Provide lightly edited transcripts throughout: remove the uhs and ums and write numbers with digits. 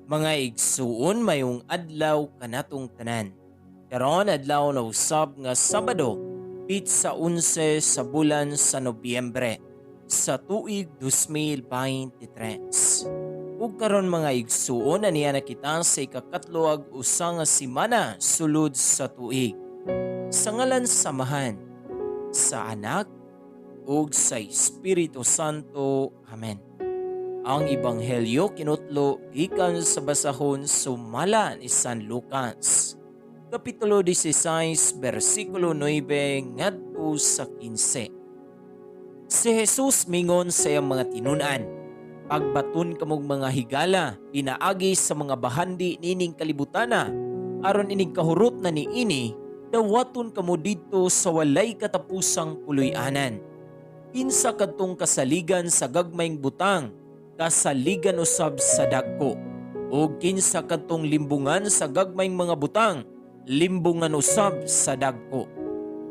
Mga igsuon mayong adlaw kanatong tanan. Karon adlaw na usab nga Sabado, sa 11 sa bulan sa Nobyembre sa tuig 2023. Ug karon mga igsuon aniya na kita sa ikakatlo ag usa nga semana sulod sa tuig. Sa ngalan samahan sa Anak ug sa Espiritu Santo. Amen. Ang Ebanghelyo kinutlo gikan sa basahon sumala ni San Lucas. Kapitulo 16, versikulo 9 ngadto sa 15. Si Jesus mingon sa iyang mga tinunan, "Pagbaton kamong mga higala, pinaagi sa mga bahandi nining kalibutana, aron ining kahurot na niini, dawaton kamo didto sa walay katapusang puloy-anan. Kinsa kadtong kasaligan sa gagmayng butang, kasaligan usab sa dagko. O kinsa kadtong limbungan sa gagmayng mga butang, limbungan usab sa dagko.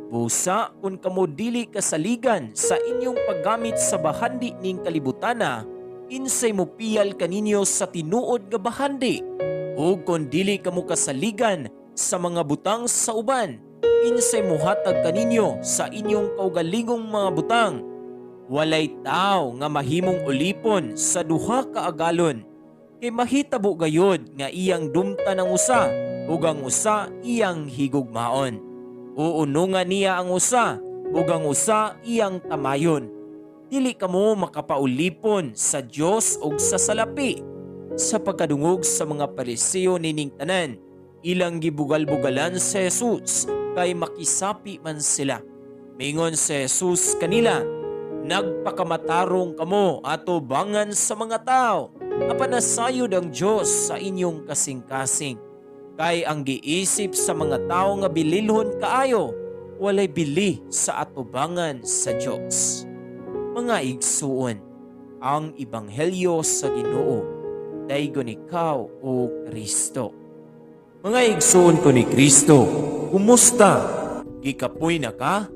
Busa kung kamo dili kasaligan sa inyong paggamit sa bahandi ning kalibutana, kinsay mo piyal kaninyo sa tinuod nga bahandi? O kung dili kamo kasaligan sa mga butang sa uban, kinsay mo hatag kaninyo sa inyong kaugalingong mga butang? Walay tao nga mahimong ulipon sa duha ka agalon, kay mahitabo gayod nga iyang dumta ng usa ug ang usa iyang higugmaon. Uunungan niya ang usa ug ang usa iyang tamayon. Dili kamo makapaulipon sa Dios ug sa salapi." Sa pagkadungog sa mga Pariseo nining tanan, ilang gibugal-bugalan si Jesus kay makisapi man sila. Mingon si Jesus kanila, "Nagpakamatarong kamo ato bangan sa mga tao, apan nasayod ang Dios sa inyong kasing-kasing. Kay ang giisip sa mga tao nga bililhon kaayo, walay bili sa atubangan sa Dios." Mga igsuon, ang Ebanghelyo sa Ginoo, daygon ikaw o Kristo. Mga igsuon ko ni Kristo, kumusta? Gikapoy na ka?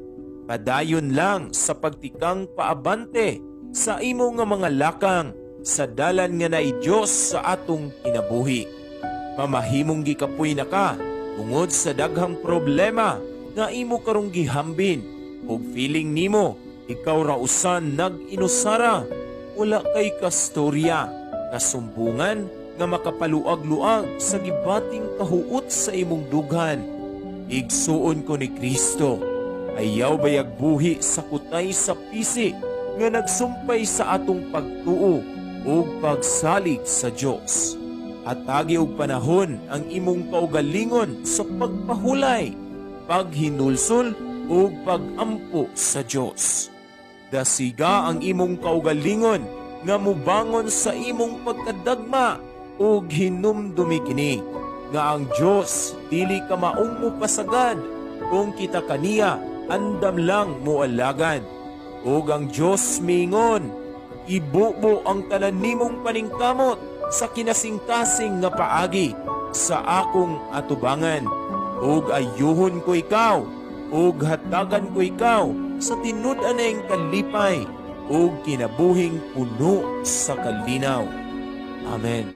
Padayon lang sa pagtikang paabante sa imo nga mga lakang sa dalan nga naay Dios sa atong kinabuhi. Mamahimong gikapoy na ka tungod sa daghang problema nga imo karong gihambin ug feeling nimo ikaw ra usan nag-inusara, wala kay kastorya, kasumbungan nga makapaluag-luag sa gibating kahuot sa imong dughan. Igsuon ko ni Kristo, ayaw bayag buhi sa kutay sa pisi nga nagsumpay sa atong pagtuo ug pagsalig sa Dios. Atagi og panahon ang imong kaugalingon sa pagpahulay, paghinulsol ug pagampo sa Dios. Dasiga ang imong kaugalingon nga mubangon sa imong pagkadagma ug hinumdumi kini nga ang Dios dili ka maong mupasagad kung kita kaniya andam lang mualagan. Ug ang Dios mingon, ibubo ang tanan nimong paningkamot sa kinasingkasing nga paagi sa akong atubangan. Ug ayuhon ko ikaw, ug hatagan ko ikaw sa tinud-anayng kalipay ug kinabuhing puno sa kalinaw. Amen.